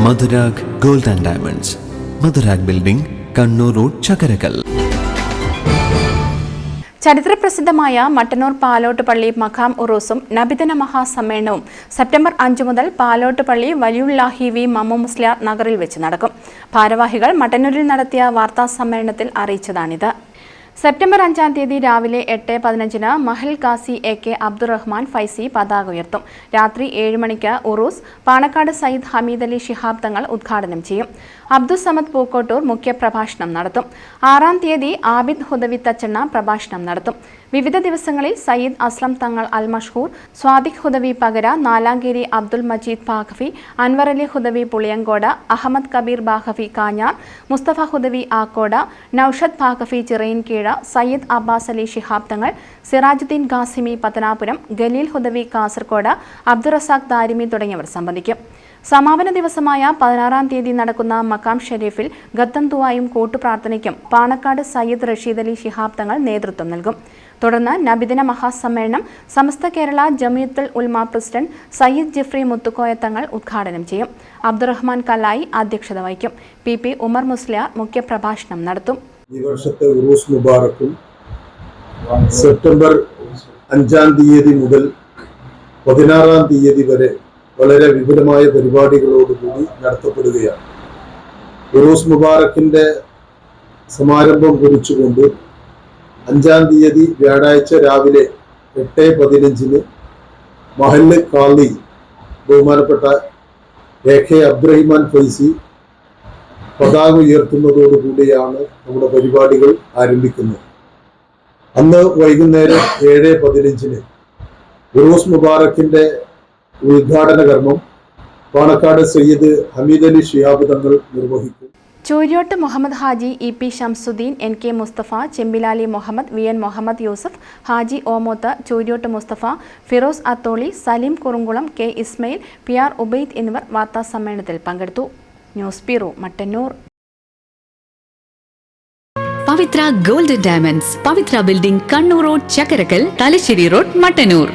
Madhurag gold and diamonds, Madhurag building, Kannur road, Chakkarakal. ചരിത്രപ്രസിദ്ധമായ Mattannur Palottupalli മഖാം ഉറൂസും നബിദിന മഹാസമ്മേളനവും September 5 മുതൽ Palottupalli വലിയുള്ളാഹി V Mammu Musliyar നഗറിൽ വെച്ച് നടക്കും. ഭാരവാഹികൾ മട്ടന്നൂരിൽ നടത്തിയ വാർത്താസമ്മേളനത്തിൽ അറിയിച്ചതാണിത്. സെപ്റ്റംബർ 5-ാം തീയതി രാവിലെ 8:15 മഹൽ ഖാസി A.K. അബ്ദുറഹ്മാൻ ഫൈസി പതാക ഉയർത്തും. രാത്രി 7 മണിക്ക് ഉറൂസ് പാണക്കാട് സയ്യിദ് ഹമീദ് അലി ശിഹാബ് തങ്ങൾ ഉദ്ഘാടനം ചെയ്യും. അബ്ദുസമദ് പൂക്കോട്ടൂർ മുഖ്യപ്രഭാഷണം നടത്തും. 6-ാം തീയതി ആബിദ് ഹുദവി തച്ചണ്ണ പ്രഭാഷണം നടത്തും. വിവിധ ദിവസങ്ങളിൽ സയ്യിദ് അസ്ലം തങ്ങൾ അൽ മഷ്ഹൂർ, സ്വാദിഖ് ഹുദവി പകര, നാലാങ്കേരി അബ്ദുൽ മജീദ് ബാഖവി, അൻവർ അലി ഹുദവി പുളിയങ്കോട്, അഹമ്മദ് കബീർ ബാഖവി കാഞ്ഞാർ, മുസ്തഫ ഹുദവി ആക്കോട്, നൌഷദ് ബാഖവി ചിറയിൻകീഴ്, സയ്യിദ് അബ്ബാസ് അലി ശിഹാബ് തങ്ങൾ, സിറാജുദ്ദീൻ ഖാസിമി പത്തനാപുരം, ഖലീൽ ഹുദവി കാസർകോട്, അബ്ദുറസാഖ് ദാരിമി തുടങ്ങിയവർ സംബന്ധിക്കും. സമാപന ദിവസമായ 16-ാം തീയതി നടക്കുന്ന മക്കാം ഷെരീഫിൽ ഗദ്ദം ദുആയും കൂട്ടുപ്രാർത്ഥനയ്ക്കും പാണക്കാട് സയ്യിദ് റഷീദ് അലി ശിഹാബ് തങ്ങൾ നേതൃത്വം നൽകും. തുടർന്ന് നബിദിന മഹാസമ്മേളനം സമസ്ത കേരള ജമിയത്തുൽ ഉലമ പ്രസിഡന്റ് സയ്യിദ് ജിഫ്രി മുത്തുക്കോയ തങ്ങൾ ഉദ്ഘാടനം ചെയ്യും. അബ്ദുറഹ്മാൻ കല്ലായി അധ്യക്ഷത വഹിക്കും. P. ഉമർ മുസ്ലിയാർ മുഖ്യപ്രഭാഷണം നടത്തും. ഈ വർഷത്തെ ഉറൂസ് മുബാറക്കും സെപ്റ്റംബർ 5-ാം തീയതി മുതൽ 16-ാം തീയതി വരെ വളരെ വിപുലമായ പരിപാടികളോടുകൂടി നടത്തപ്പെടുകയാണ്. ഉറൂസ് മുബാറക്കിന്റെ സമാരംഭം കുറിച്ചുകൊണ്ട് 5-ാം തീയതി വ്യാഴാഴ്ച രാവിലെ 8:15 മഹല്ല് ഖാളി ബഹുമാനപ്പെട്ട A.K. അബ്ദുറഹ്മാൻ ഫൈസി പതാക ഉയർത്തുന്നതോടുകൂടിയാണ് നമ്മുടെ പരിപാടികൾ ആരംഭിക്കുന്നത്. അന്ന് വൈകുന്നേരം 7:15 ഉറൂസ് മുബാറക്കിന്റെ ഉദ്ഘാടന കർമ്മം പാണക്കാട് സയ്യിദ് ഹമീദ് അലി ശിഹാബ് തങ്ങൾ നിർവഹിക്കും. ചൂര്യോട്ട് Muhammad Haji, E.P. Shamsuddin, N.K. Mustafa, Chempilali Muhammad, V.N. Muhammad Yusuf, Haji ഓമോത്ത്, ചൂര്യോട്ട് Mustafa, Firoz Atholi, Saleem Kurunkulam, K. Ismail, P.R. Ubaid എന്നിവർ വാർത്താസമ്മേളനത്തിൽ പങ്കെടുത്തു. News bureau, Mattannur. Pavithra gold and diamonds, Pavithra building, Kannur road, Chakkarakal, Thalassery road, Mattannur.